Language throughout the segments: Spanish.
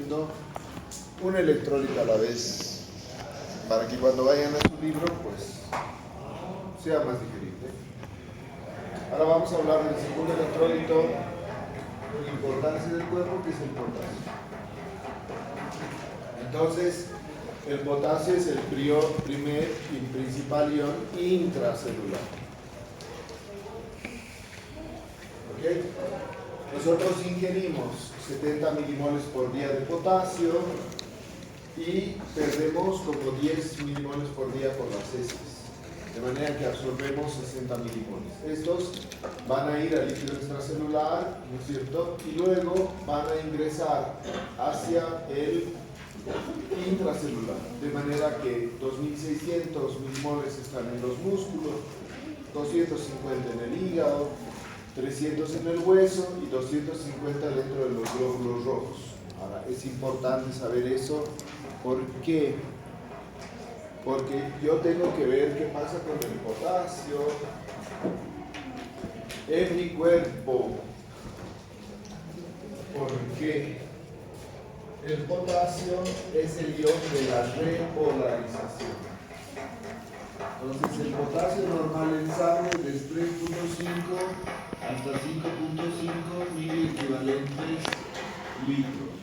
viendo un electrolito a la vez, para que cuando vayan a su libro, pues, sea más digerible. Ahora vamos a hablar del segundo electrolito, la importancia del cuerpo, que es el potasio. Entonces, el potasio es el primer y principal ion intracelular. ¿Ok? Nosotros ingerimos 70 milimoles por día de potasio y perdemos como 10 milimoles por día por las heces, de manera que absorbemos 60 milimoles. Estos van a ir al líquido extracelular, ¿no es cierto? Y luego van a ingresar hacia el intracelular, de manera que 2600 milimoles están en los músculos, 250 en el hígado, 300 en el hueso y 250 dentro de los glóbulos rojos. Ahora, es importante saber eso. ¿Por qué? Porque yo tengo que ver qué pasa con el potasio en mi cuerpo. ¿Por qué? El potasio es el ion de la repolarización. Entonces, el potasio normal en sangre es 3.5 hasta 5.5 miliequivalentes litros.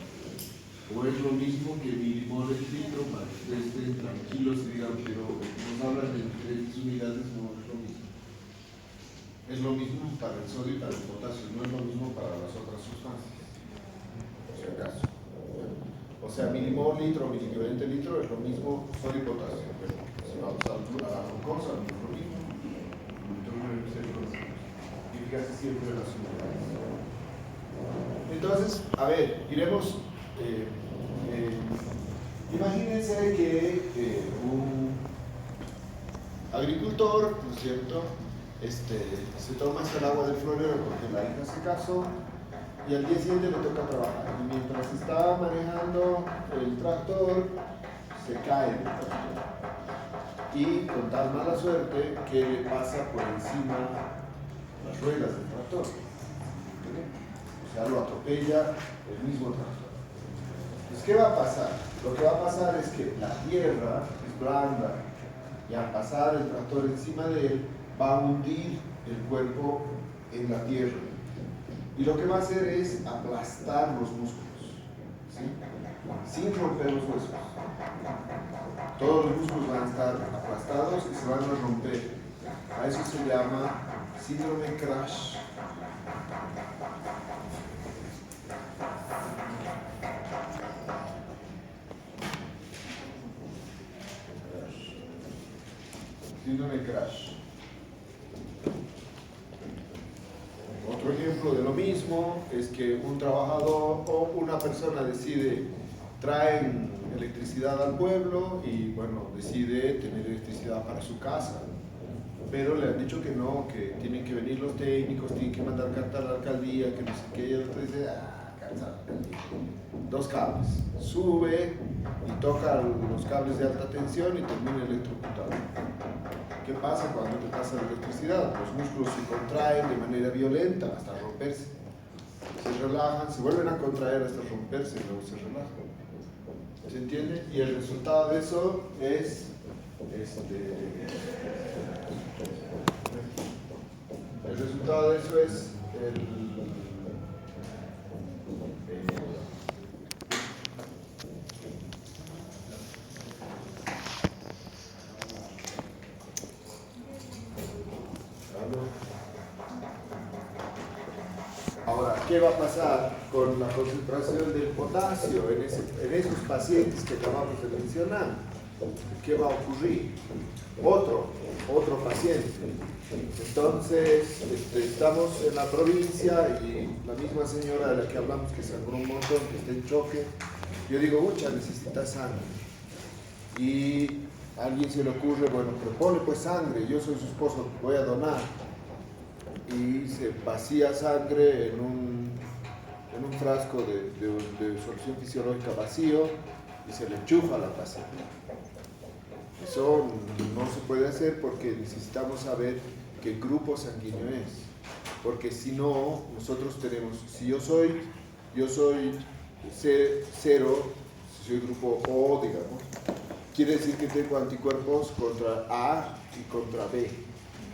O es lo mismo que milimoles litro, para que ustedes estén tranquilos y digan, pero nos hablan de diferentes unidades, no es lo mismo. Es lo mismo para el sodio y para el potasio, no es lo mismo para las otras sustancias, por si acaso. O sea, milimol litro, miliequivalente litro es lo mismo sodio y potasio. Pero si vamos a la glucosa, no es lo mismo. Y fíjate siempre las unidades. Entonces, a ver, iremos. Imagínense que un agricultor, ¿no es cierto?, se toma hasta el agua del florero porque la hija se casó y al día siguiente le toca trabajar. Y mientras está manejando el tractor, se cae el tractor. Y con tal mala suerte que le pasa por encima las ruedas del tractor. O sea, lo atropella el mismo tractor. Entonces, ¿qué va a pasar? Lo que va a pasar es que la tierra es blanda y al pasar el tractor encima de él va a hundir el cuerpo en la tierra. Y lo que va a hacer es aplastar los músculos, ¿sí? Sin romper los huesos. Todos los músculos van a estar aplastados y se van a romper. A eso se llama síndrome crash. Síndrome crash. Otro ejemplo de lo mismo es que un trabajador o una persona decide traer electricidad al pueblo y bueno, decide tener electricidad para su casa, pero le han dicho que no, que tienen que venir los técnicos, tienen que mandar carta a la alcaldía, que no sé qué, y el otro dice, cansado, 2 cables, sube y toca los cables de alta tensión y termina electrocutado. ¿Qué pasa cuando te pasa la electricidad? Los músculos se contraen de manera violenta hasta romperse. Se relajan, se vuelven a contraer hasta romperse y luego se relajan. ¿Se entiende? Y el resultado de eso es el resultado de eso es Ahora, ¿qué va a pasar con la concentración del potasio en esos pacientes que acabamos de mencionar? ¿Qué va a ocurrir? Otro paciente. Entonces, estamos en la provincia y la misma señora de la que hablamos que sangró un montón, que está en choque, yo digo, mucha necesita sangre. Y a alguien se le ocurre, bueno, propone pues sangre, yo soy su esposo, voy a donar. Y se vacía sangre en un frasco de solución fisiológica vacío y se le enchufa a la paciente. Eso no se puede hacer porque necesitamos saber qué grupo sanguíneo es. Porque si no, nosotros tenemos, si yo soy 0, si soy grupo O, digamos, quiere decir que tengo anticuerpos contra A y contra B.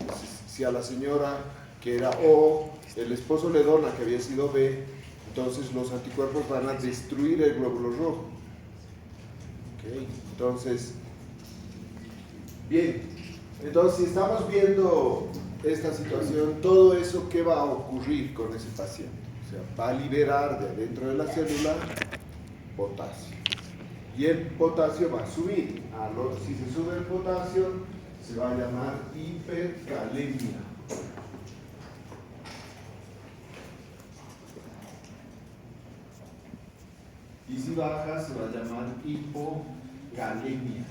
Entonces, si a la señora que era O, el esposo le dona que había sido B, entonces los anticuerpos van a destruir el glóbulo rojo. ¿Okay? Entonces, bien, entonces si estamos viendo esta situación, todo eso, ¿qué va a ocurrir con ese paciente? O sea, va a liberar de adentro de la célula potasio. Y el potasio va a subir. Si se sube el potasio, se va a llamar hipercalemia. Y si baja, se va a llamar hipocalemia.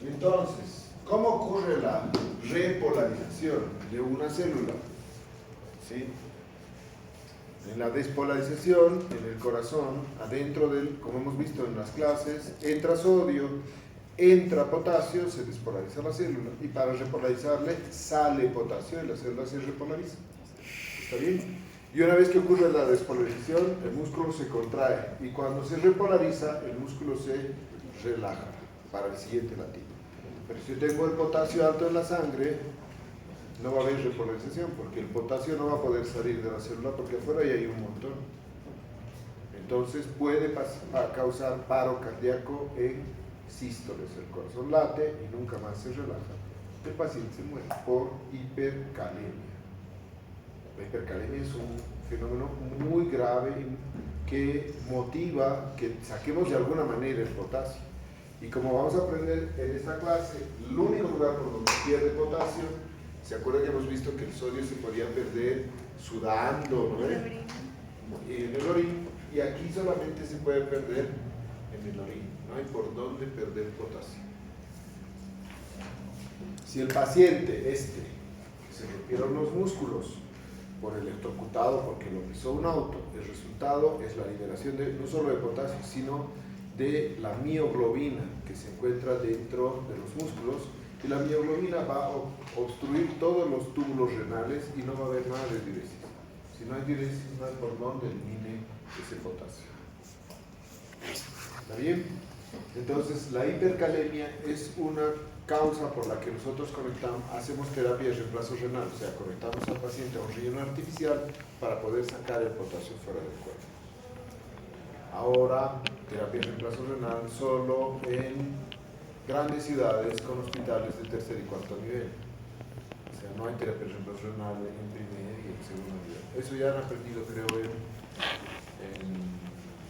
Entonces, ¿cómo ocurre la repolarización de una célula? ¿Sí? En la despolarización, en el corazón, adentro del, como hemos visto en las clases, entra sodio, entra potasio, se despolariza la célula, y para repolarizarle sale potasio y la célula se repolariza. ¿Está bien? Y una vez que ocurre la despolarización, el músculo se contrae, y cuando se repolariza, el músculo se relaja para el siguiente latido. Pero si tengo el potasio alto en la sangre, no va a haber repolarización, porque el potasio no va a poder salir de la célula porque afuera ya hay un montón. Entonces puede causar paro cardíaco en sístoles. El corazón late y nunca más se relaja. El paciente se muere por hipercalemia. La hipercalemia es un fenómeno muy grave que motiva que saquemos de alguna manera el potasio. Y como vamos a aprender en esta clase, el único lugar por donde pierde potasio, ¿se acuerdan que hemos visto que el sodio se podía perder sudando, ¿no? En el orín, y aquí solamente se puede perder en el orín, no hay por dónde perder potasio. Si el paciente se rompieron los músculos por electrocutado porque lo pisó un auto, el resultado es la liberación no solo de potasio, sino de la mioglobina que se encuentra dentro de los músculos, y la mioglobina va a obstruir todos los túbulos renales y no va a haber nada de diuresis. Si no hay diuresis, no hay por dónde elimine ese potasio. ¿Está bien? Entonces, la hipercalemia es una causa por la que nosotros hacemos terapia de reemplazo renal, o sea, conectamos al paciente a un riñón artificial para poder sacar el potasio fuera del cuerpo. Ahora, terapia de reemplazo renal solo en grandes ciudades con hospitales de tercer y cuarto nivel. O sea, no hay terapia de reemplazo renal en primer y en segundo nivel. Eso ya han aprendido, creo, en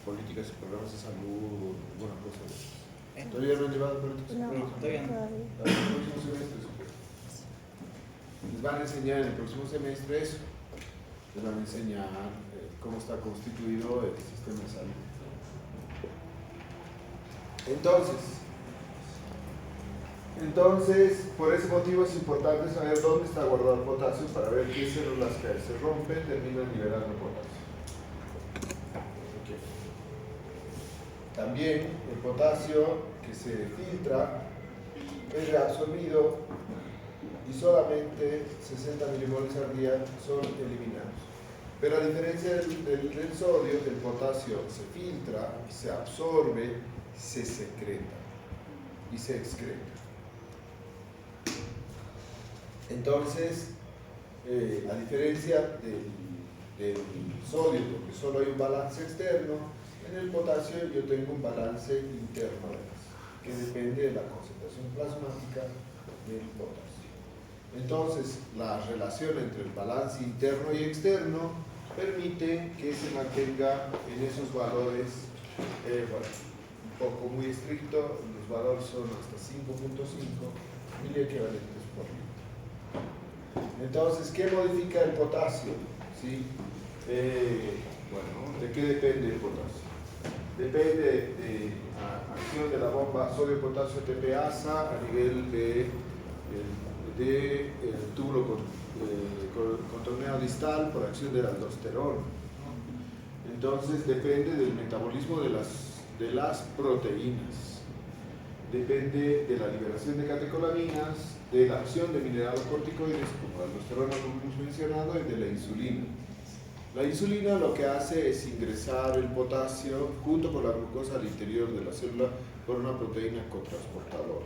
políticas y programas de salud o alguna cosa de eso. ¿Todavía no han llevado políticas y programas? Todavía no. En el próximo semestre, supongo. Les van a enseñar en el próximo semestre eso. Les van a enseñar cómo está constituido el sistema de salud. Entonces, por ese motivo es importante saber dónde está guardado el potasio para ver qué células que se rompen terminan liberando potasio. Okay. También el potasio que se filtra es reabsorbido y solamente 60 milimoles al día son eliminados. Pero a diferencia del sodio, el potasio se filtra, se absorbe, se secreta y se excreta. Entonces, a diferencia del sodio, porque solo hay un balance externo, en el potasio yo tengo un balance interno, que depende de la concentración plasmática del potasio. Entonces, la relación entre el balance interno y externo permite que se mantenga en esos valores, un poco muy estricto, los valores son hasta 5.5 miliequivalentes por litro. Entonces, ¿qué modifica el potasio? ¿Sí? Bueno, ¿de qué depende el potasio? Depende de la acción de la bomba sodio-potasio TPasa a nivel del túbulo contorneado distal por acción del aldosterona. Entonces depende del metabolismo de las proteínas, depende de la liberación de catecolaminas, de la acción de mineralocorticoides como la aldosterona, como hemos mencionado, y de la insulina. La insulina lo que hace es ingresar el potasio junto con la glucosa al interior de la célula por una proteína cotransportadora.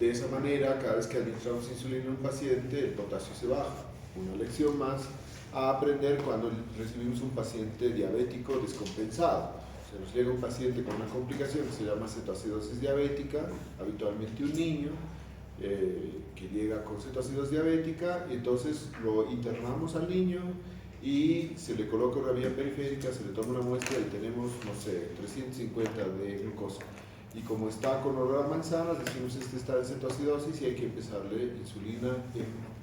De esa manera, cada vez que administramos insulina a un paciente, el potasio se baja. Una lección más a aprender cuando recibimos un paciente diabético descompensado. Se nos llega un paciente con una complicación que se llama cetoacidosis diabética, habitualmente un niño, que llega con cetoacidosis diabética, y entonces lo internamos al niño y se le coloca una vía periférica, se le toma una muestra y tenemos, no sé, 350 de glucosa. Y como está con olor a manzanas, decimos este está en cetoacidosis y hay que empezarle insulina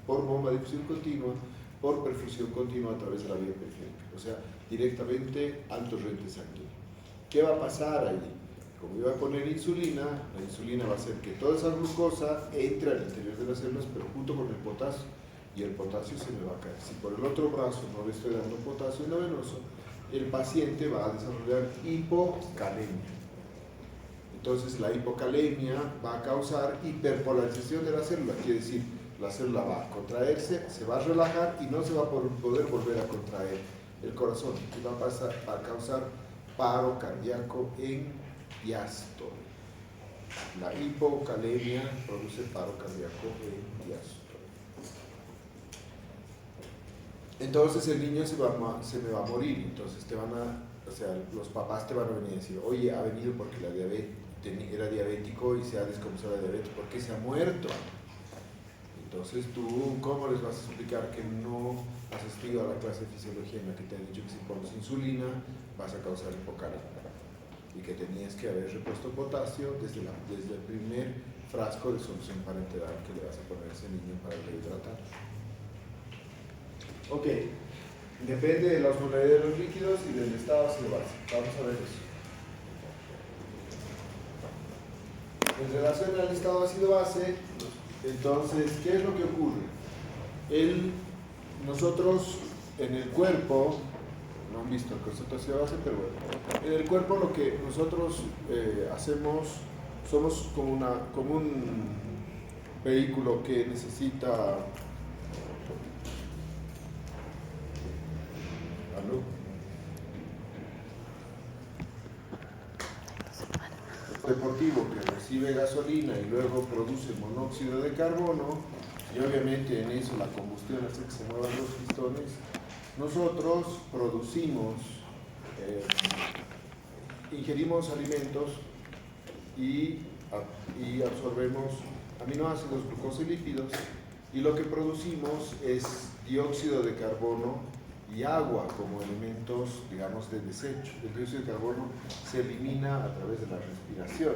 por bomba de difusión continua, por perfusión continua a través de la vía periférica, o sea, directamente al torrente sanguíneo. ¿Qué va a pasar ahí? Como iba a poner insulina, la insulina va a hacer que toda esa glucosa entre al interior de las células, pero junto con el potasio, y el potasio se me va a caer. Si por el otro brazo no le estoy dando potasio endovenoso, el paciente va a desarrollar hipocalemia. Entonces la hipocalemia va a causar hiperpolarización de la célula, quiere decir, la célula va a contraerse, se va a relajar y no se va a poder volver a contraer el corazón, y va a causar paro cardíaco en diástole. La hipocalemia produce paro cardíaco en diástole. Entonces el niño se me va a morir, entonces los papás te van a venir a decir, oye, ha venido porque la diabetes era diabético y se ha descompensado la diabetes, ¿por qué se ha muerto? Entonces tú, ¿cómo les vas a explicar que no has asistido a la clase de fisiología en la que te han dicho que si pones insulina vas a causar hipocalemia y que tenías que haber repuesto potasio desde el primer frasco de solución parenteral que le vas a poner a ese niño para rehidratar? Ok, depende de la osmolaridad de los líquidos y del estado ácido base. Vamos a ver eso. En relación al estado ácido-base, entonces, ¿qué es lo que ocurre? Nosotros en el cuerpo, no han visto el concepto ácido-base, pero bueno, en el cuerpo lo que nosotros hacemos, somos como un vehículo que necesita deportivo que recibe gasolina y luego produce monóxido de carbono, y obviamente en eso la combustión hace que se muevan los pistones. Nosotros producimos, ingerimos alimentos y absorbemos aminoácidos, glucosa y lípidos, y lo que producimos es dióxido de carbono y agua como elementos, digamos, de desecho. El dióxido de carbono se elimina a través de la respiración,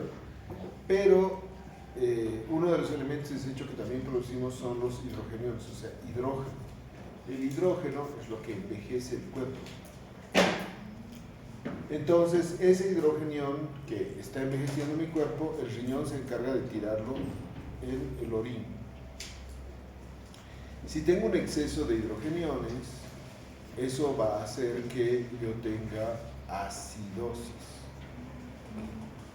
pero uno de los elementos de desecho que también producimos son los hidrogeniones, o sea, hidrógeno. El hidrógeno es lo que envejece el cuerpo. Entonces, ese hidrogenión que está envejeciendo mi cuerpo, el riñón se encarga de tirarlo en el orina. Si tengo un exceso de hidrogeniones, eso va a hacer que yo tenga acidosis.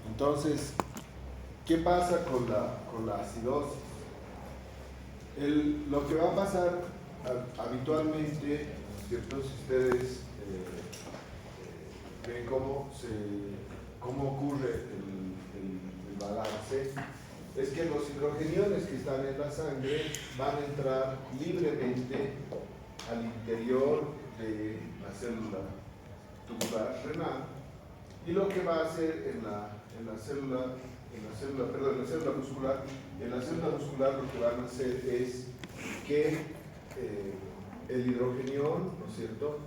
Entonces, ¿qué pasa con la acidosis? Lo que va a pasar habitualmente, ¿cierto? Si ustedes ven cómo ocurre el balance, es que los hidrogeniones que están en la sangre van a entrar libremente al interior de la célula tubular renal, y lo que va a hacer en la célula muscular lo que van a hacer es que el hidrogenión, ¿no es cierto?,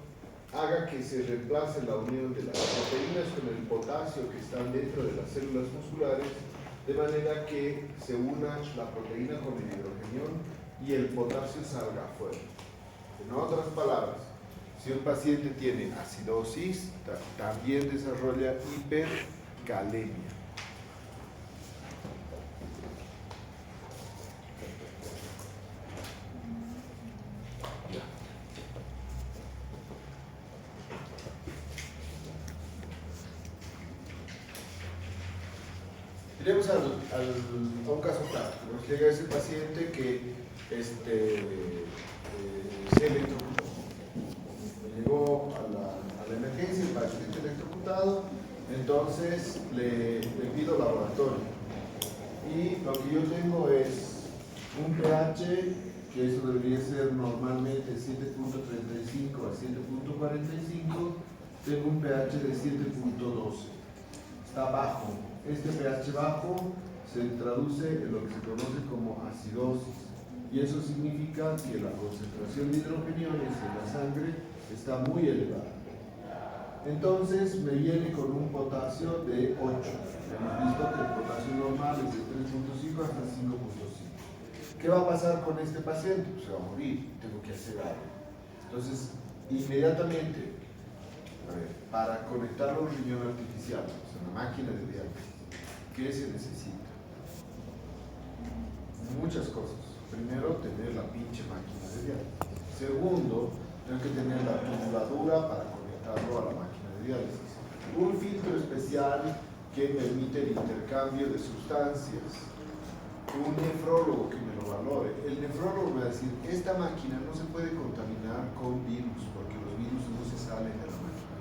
haga que se reemplace la unión de las proteínas con el potasio que están dentro de las células musculares, de manera que se una la proteína con el hidrogenión y el potasio salga afuera. En otras palabras, si un paciente tiene acidosis, también desarrolla hipercalemia. Iremos a un caso práctico. Nos llega ese paciente que se electrocutó. Llegó determinado, entonces le pido laboratorio. Y lo que yo tengo es un pH, que eso debería ser normalmente 7.35 a 7.45, tengo un pH de 7.12. Está bajo. Este pH bajo se traduce en lo que se conoce como acidosis. Y eso significa que la concentración de hidrogeniones en la sangre está muy elevada. Entonces me viene con un potasio de 8. Hemos visto que el potasio normal es de 3.5 hasta 5.5. ¿Qué va a pasar con este paciente? Pues se va a morir, tengo que hacer algo. Entonces, inmediatamente, para conectar un riñón artificial, o sea, una máquina de diálisis, ¿qué se necesita? Muchas cosas. Primero, tener la pinche máquina de diálisis. Segundo, tengo que tener la tubuladura para conectarlo a la máquina de diálisis. Un filtro especial que permite el intercambio de sustancias. Un nefrólogo que me lo valore. El nefrólogo me va a decir, esta máquina no se puede contaminar con virus, porque los virus no se salen de la máquina.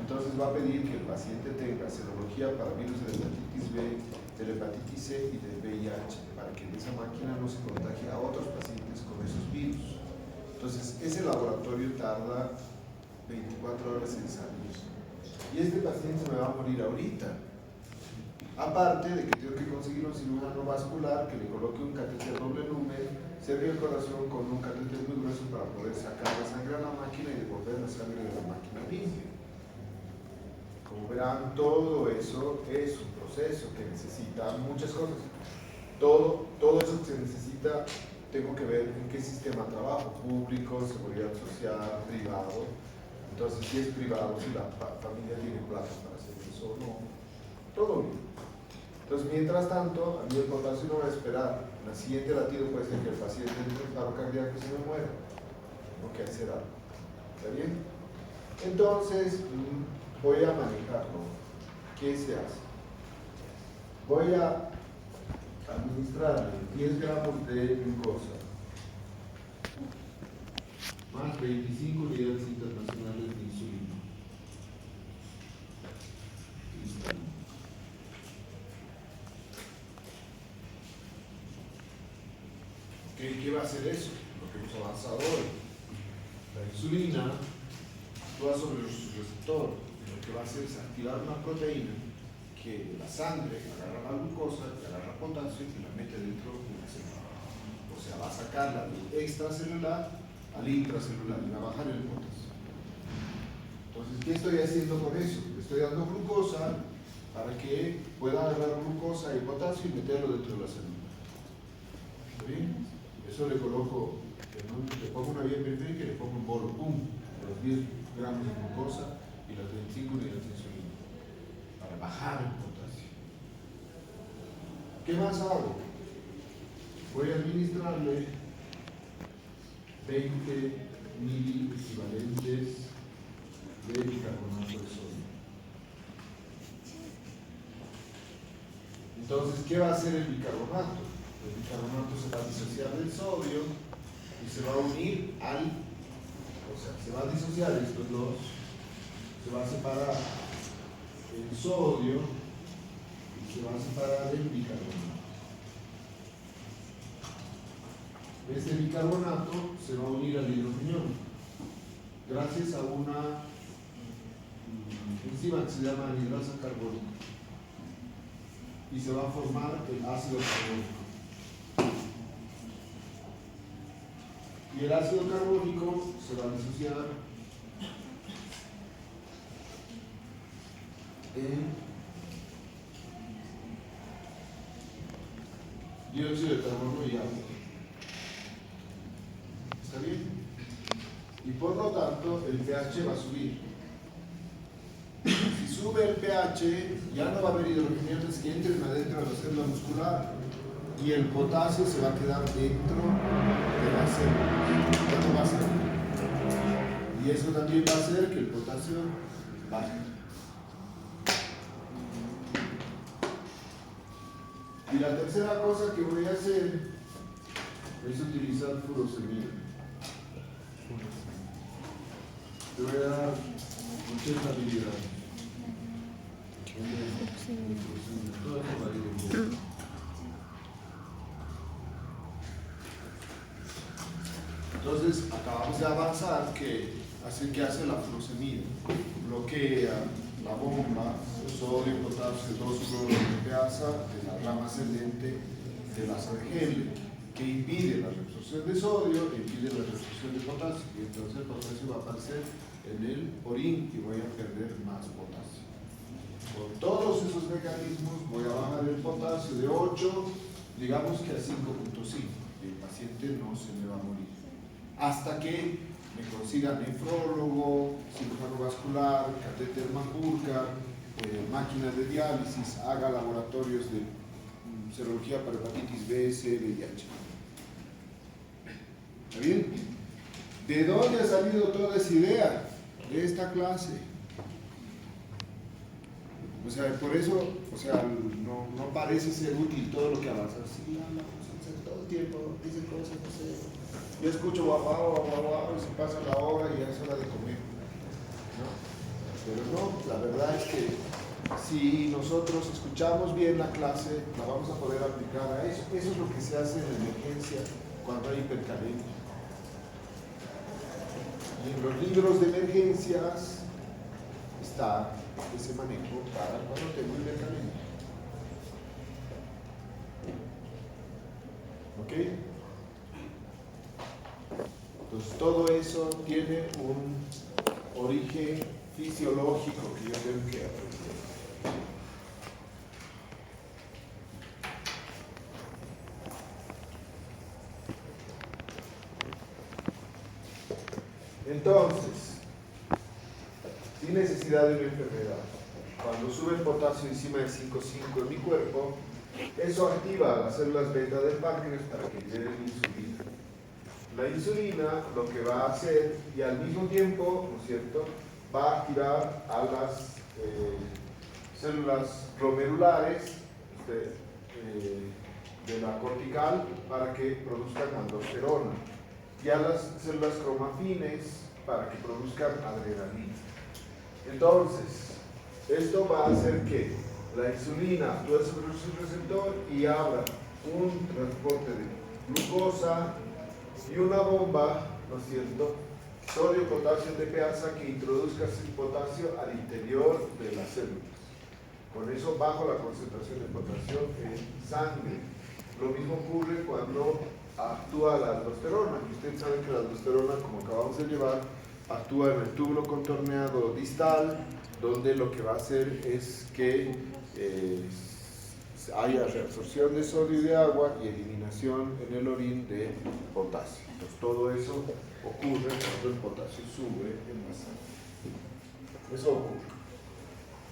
Entonces va a pedir que el paciente tenga serología para virus de la hepatitis B, de la hepatitis C y del VIH, para que en esa máquina no se contagie a otros pacientes con esos virus. Entonces, ese laboratorio tarda 24 horas en salir. Y este paciente se me va a morir ahorita. Aparte de que tengo que conseguir un cirujano vascular que le coloque un catéter doble lumen cerca del corazón con un catéter muy grueso para poder sacar la sangre a la máquina y devolver la sangre de la máquina limpia. Como verán, todo eso es un proceso que necesita muchas cosas. Todo eso que se necesita, tengo que ver en qué sistema trabajo, público, seguridad social, privado. Entonces, si es privado, si la familia tiene plata para hacer eso o no, todo bien. Entonces, mientras tanto, a mí el potasio no va a esperar. En la siguiente latido puede ser que el paciente entre en paro cardíaco y se me muera. Tengo que hacer algo. ¿Está bien? Entonces, voy a manejarlo. ¿Qué se hace? Voy a administrarle 10 gramos de glucosa más 25 unidades internacionales de insulina. ¿Qué va a hacer eso? Lo que hemos avanzado hoy. La insulina actúa sobre su receptor y lo que va a hacer es activar una proteína que la sangre agarra la glucosa, agarra potasio y la mete dentro de la célula. O sea, va a sacarla del extracelular al intracelular y va a bajar el potasio. Entonces, ¿qué estoy haciendo con eso? Le estoy dando glucosa para que pueda agarrar glucosa y potasio y meterlo dentro de la célula. ¿Está bien? Eso le coloco, le pongo una vía periférica y le pongo un bolo, ¡pum! Los 10 gramos de glucosa y las 25 unidades de insulina para bajar el potasio. ¿Qué más hago? Voy a administrarle 20 miliequivalentes de bicarbonato de sodio. Entonces, ¿qué va a hacer el bicarbonato? El bicarbonato se va a disociar del sodio y se va a unir o sea, se va a disociar estos dos, se va a separar el sodio y se va a separar el bicarbonato. Este bicarbonato se va a unir al hidrogenón gracias a una enzima que se llama anhidrasa carbónica y se va a formar el ácido carbónico. Y el ácido carbónico se va a disociar en dióxido de carbono y agua. ¿Está bien? Y por lo tanto, el pH va a subir. Si sube el pH, ya no va a haber hidrogeniones que entren adentro de la célula muscular y el potasio se va a quedar dentro de la célula. Ya no va a salir. Y eso también va a hacer que el potasio baje. Y la tercera cosa que voy a hacer es utilizar furosemida. Te voy a dar 80 miligramos. Entonces, acabamos de avanzar que hace la furosemida, bloquea la bomba sodio, potasio, 2-fluoroproteasa de la rama ascendente de la CDGL, que impide la reabsorción de sodio, impide la reabsorción de potasio, y entonces el potasio va a aparecer en el orín y voy a perder más potasio. Con todos esos mecanismos voy a bajar el potasio de 8, digamos que a 5.5, y el paciente no se me va a morir. Hasta que me consiga nefrólogo, cirujano vascular, catéter Mancurka, máquinas de diálisis, haga laboratorios de serología para hepatitis B, C, VIH. ¿Está bien? ¿De dónde ha salido toda esa idea? De esta clase. O sea, por eso, o sea, no parece ser útil todo lo que avanza. Sí, todo el tiempo, dice cosas, no sé. Yo escucho guau, y se pasa la hora y ya es hora de comer, ¿no? Pero no, la verdad es que si nosotros escuchamos bien la clase, la vamos a poder aplicar a eso. Eso es lo que se hace en la emergencia cuando hay hipercalemia. Y en los libros de emergencias está ese manejo para cuando tengo hipercalemia. ¿Ok? Entonces todo eso tiene un origen fisiológico que yo tengo que aprender. Entonces, sin necesidad de una enfermedad, cuando sube el potasio encima de 5,5 en mi cuerpo, eso activa las células beta del páncreas para que liberen insulina. La insulina lo que va a hacer, y al mismo tiempo, ¿no es cierto?, va a activar a las células glomerulares de la cortical para que produzcan aldosterona, y a las células cromafines para que produzcan adrenalina. Entonces, esto va a hacer que la insulina actúe sobre su receptor y abra un transporte de glucosa y una bomba, ¿no es cierto?, sodio, potasio, TPasa, que introduzca el potasio al interior de las células. Con eso bajo la concentración de potasio en sangre. Lo mismo ocurre cuando actúa la aldosterona. Y ustedes saben que la aldosterona, como acabamos de llevar, actúa en el túbulo contorneado distal, donde lo que va a hacer es que haya reabsorción de sodio y de agua y eliminación en el orín de potasio. Entonces todo eso ocurre cuando el potasio sube en la sangre. Eso ocurre.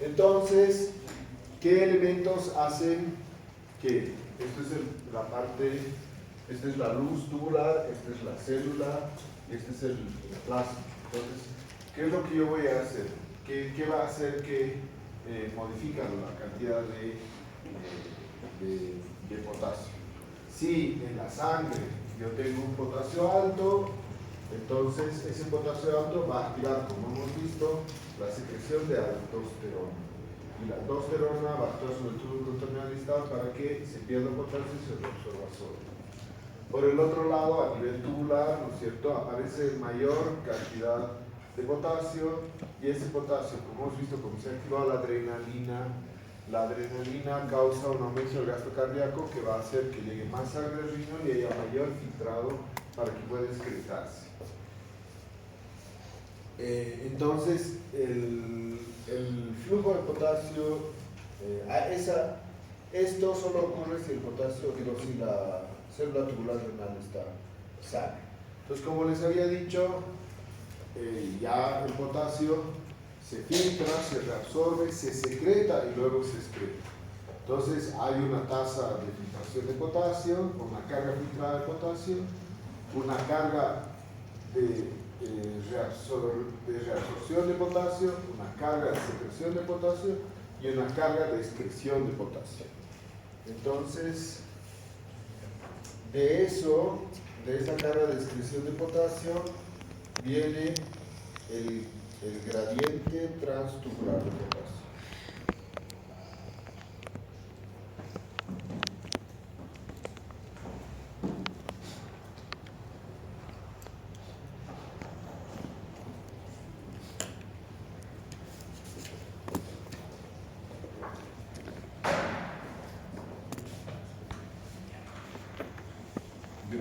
Entonces, ¿qué elementos hacen que? Esto es la parte, esta es la luz tubular, esta es la célula y este es el plasma. Entonces, ¿qué es lo que yo voy a hacer? ¿Qué va a hacer que modifica la cantidad de potasio? Si en la sangre yo tengo un potasio alto, entonces ese potasio alto va a activar, como hemos visto, la secreción de aldosterona. Y la aldosterona va a actuar sobre el túbulo contorneado distal para que se pierda potasio y se reabsorba sodio. Por el otro lado, a nivel tubular, ¿no es cierto?, aparece mayor cantidad de potasio, y ese potasio, como hemos visto, como se ha activado la adrenalina causa un aumento del gasto cardíaco que va a hacer que llegue más sangre al riñón y haya mayor filtrado para que pueda excretarse. Entonces, el flujo de potasio, esto solo ocurre si el potasio, si la célula tubular renal está sana. Entonces, como les había dicho, ya el potasio se filtra, se reabsorbe, se secreta y luego se excreta. Entonces hay una tasa de filtración de potasio, una carga filtrada de potasio, una carga de reabsorción de potasio, una carga de secreción de potasio y una carga de excreción de potasio. Entonces, de esa carga de excreción de potasio, viene el gradiente transtubular de potasio.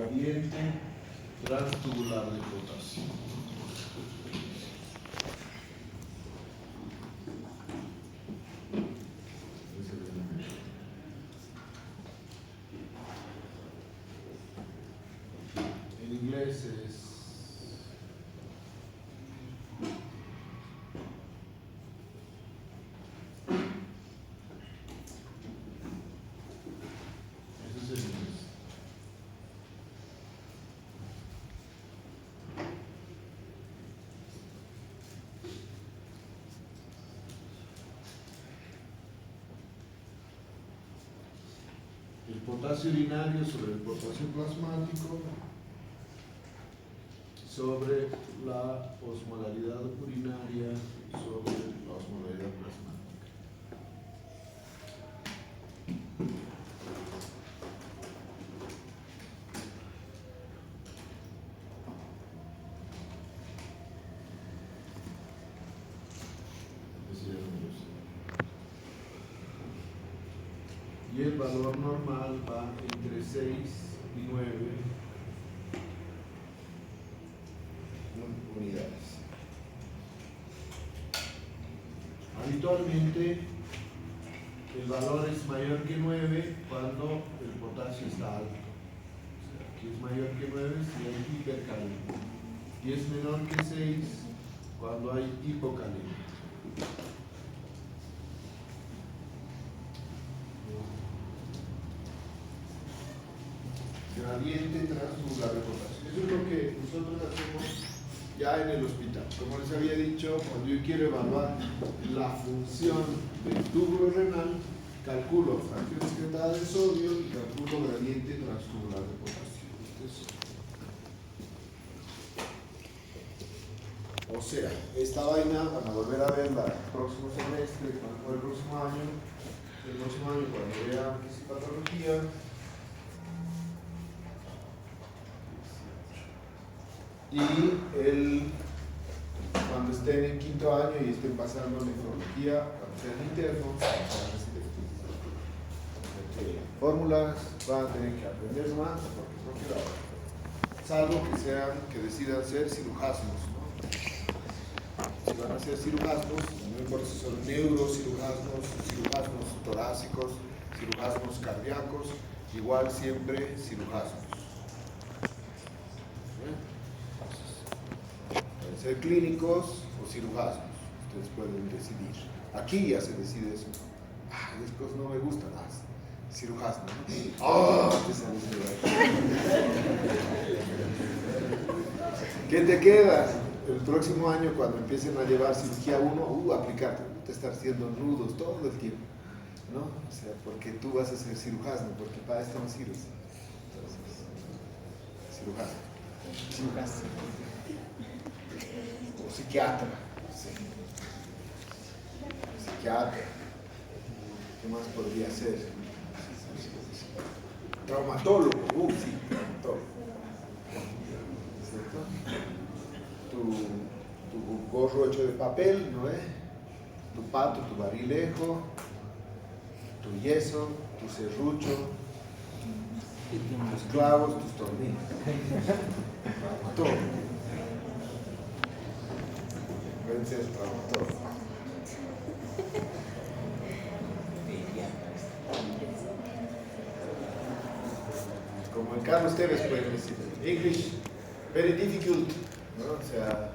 gradiente transtubular de potasio. En inglés es el potasio urinario sobre el potasio plasmático, sobre la osmolaridad urinaria sobre la osmolaridad plasmática. Y el valor normal va entre 6 y 9 unidades. Habitualmente el valor es mayor que 9 cuando el potasio está alto. O sea, aquí es mayor que 9 si hay hipercalemia. Y es menor que 6 cuando hay hipocalemia. Gradiente transtubular de potasio. Eso es lo que nosotros hacemos ya en el hospital. Como les había dicho, cuando yo quiero evaluar la función del túbulo renal, calculo fracción excretada de sodio y calculo gradiente transtubular de potasio. O sea, esta vaina van a volver a verla el próximo semestre, o el próximo año cuando vean fisiopatología. Y cuando estén en quinto año y estén pasando nefrología, cuando sean internos, fórmulas van a tener que aprender más porque no queda otra. Salvo que decidan ser cirujasmos, ¿no? Si van a ser cirujasmos, no importa si son neurocirujasmos, cirujasmos torácicos, cirujasmos cardíacos, igual siempre cirujasmos. Pueden ser clínicos o cirujasmos, ustedes pueden decidir. Aquí ya se decide eso. Después no me gusta más. Cirujasmo, ¿no? ¡Oh! ¿Qué te queda? El próximo año, cuando empiecen a llevar cirugía 1, aplicarte, te estar haciendo nudos todo el tiempo, ¿no? O sea, porque tú vas a ser cirujasmo, porque para esto no sirves. Entonces, cirujasmo. O psiquiatra. Sí. Psiquiatra. ¿Qué más podría ser? Traumatólogo. Sí, traumatólogo. ¿Cierto? Tu gorro hecho de papel, ¿no es? Tu pato, tu barilejo, tu yeso, tu serrucho, tus clavos, tus tornillos. Todo. Pueden ser traumatólogos. Como el Carlos Tevez puede decir, English, very difficult, ¿no? O sea,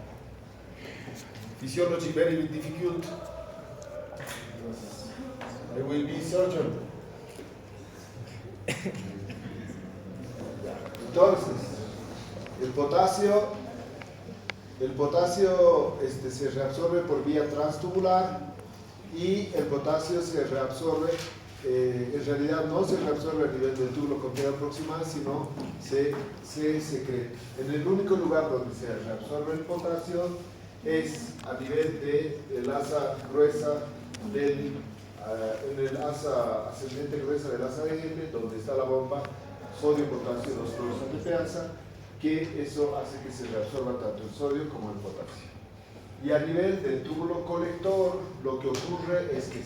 physiology, very difficult. I will be surgeon. Entonces, el potasio se reabsorbe por vía transtubular y el potasio se reabsorbe, en realidad no se reabsorbe a nivel del túbulo coclear proximal, sino se secreta. En el único lugar donde se reabsorbe el potasio es a nivel del asa gruesa en el asa ascendente gruesa del asa L, donde está la bomba sodio-potasio 2 fluoros ATPasa, que eso hace que se reabsorba tanto el sodio como el potasio. Y a nivel del túbulo colector, lo que ocurre es que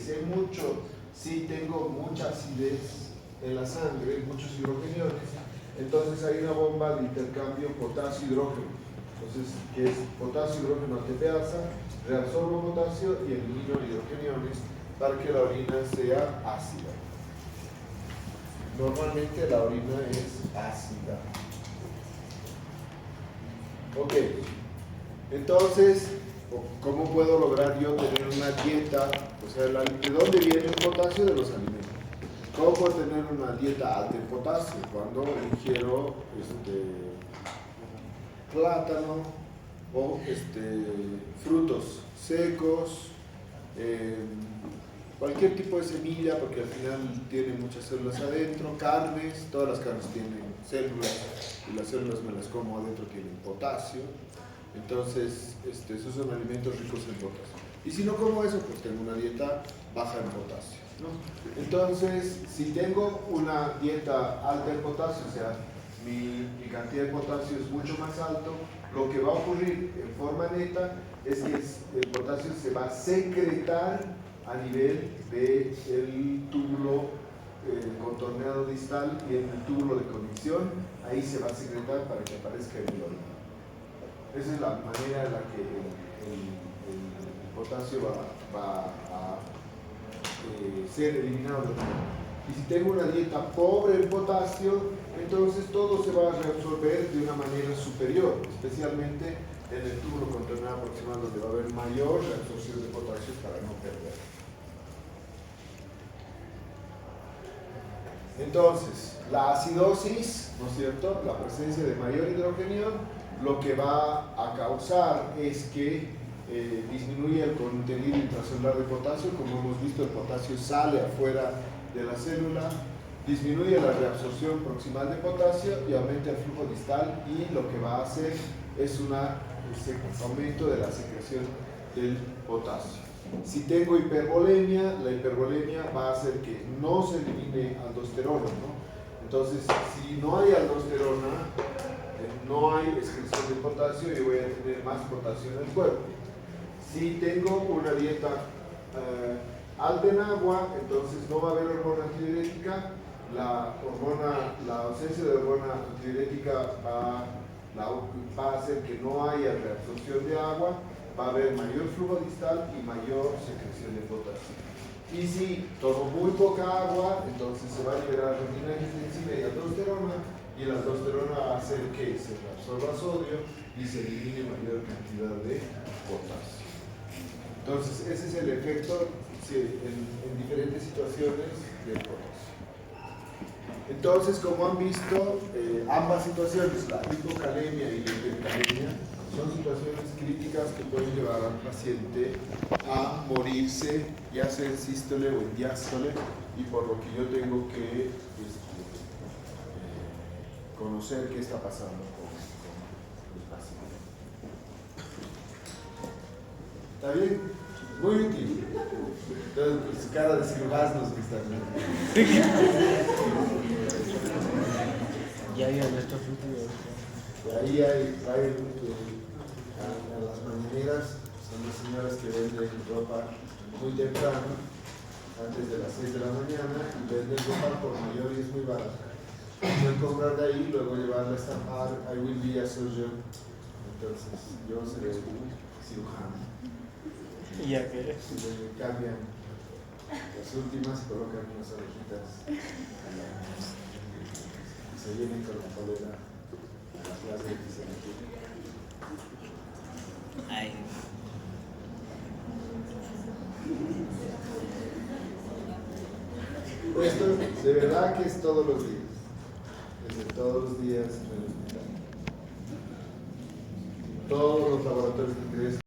si tengo mucha acidez en la sangre, muchos hidrogeniones, Entonces hay una bomba de intercambio potasio-hidrógeno. Entonces, que es potasio-hidrógeno ATPasa, reabsorbo potasio y elimino hidrogeniones para que la orina sea ácida. Normalmente la orina es ácida. Ok, entonces, ¿cómo puedo lograr yo tener una dieta? O sea, ¿de dónde viene el potasio? De los alimentos. ¿Cómo puedo tener una dieta alta en potasio? Cuando ingiero plátano o frutos secos, cualquier tipo de semilla, porque al final tiene muchas células adentro, carnes, todas las carnes tienen células y las células me las como adentro tienen potasio. Entonces, esos son alimentos ricos en potasio. Y si no como eso, pues tengo una dieta baja en potasio, ¿no? Entonces, si tengo una dieta alta en potasio, o sea, mi cantidad de potasio es mucho más alto, lo que va a ocurrir en forma neta es que el potasio se va a secretar a nivel del túbulo contorneado distal y en el túbulo de conexión, ahí se va a secretar para que aparezca en el orina. Esa es la manera en la que el potasio va a ser eliminado del cuerpo. Y si tengo una dieta pobre en potasio, entonces todo se va a reabsorber de una manera superior, especialmente en el túbulo contorneado proximal, donde va a haber mayor reabsorción de potasio para no perder. Entonces, la acidosis, ¿no es cierto?, la presencia de mayor hidrogenión, lo que va a causar es que disminuye el contenido intracelular de potasio. Como hemos visto, el potasio sale afuera de la célula, disminuye la reabsorción proximal de potasio y aumenta el flujo distal, y lo que va a hacer es un aumento de la secreción del potasio. Si tengo hipervolemia, la hipervolemia va a hacer que no se elimine aldosterona, ¿no? Entonces, si no hay aldosterona, no hay excreción de potasio y voy a tener más potasio en el cuerpo. Si tengo una dieta alta en agua, entonces no va a haber hormona antidiurética. La ausencia de hormona antidiurética va a hacer que no haya reabsorción de agua, va a haber mayor flujo distal y mayor secreción de potasio. Y si tomo muy poca agua, entonces se va a liberar retina, angiotensina y aldosterona, y la aldosterona va a hacer que se reabsorba sodio y se elimine mayor cantidad de potasio. Entonces, ese es el efecto en diferentes situaciones del potasio. Entonces, como han visto, ambas situaciones, la hipocalemia y la hipercalemia, son situaciones críticas que pueden llevar al paciente a morirse, ya sea en sístole o en diástole, y por lo que yo tengo que conocer qué está pasando con el paciente. ¿Está bien? Muy útil. Entonces, pues, cara de cirujanos que están viendo. Ya había nuestro futuro. Ahí hay a las mañaneras, son las señoras que venden ropa muy temprano, antes de las 6 de la mañana, y venden ropa por mayor y es muy barata. Pueden comprar de ahí, luego llevarla a estampar, I will be a surgeon. Entonces, yo seré cirujano. ¿Y ya qué? Me cambian las últimas y colocan unas orejitas y se vienen con la polera a la clase de fisiología. Ay. Esto de verdad que es todos los días. Desde todos los días en el hospital. Todos los laboratorios de interés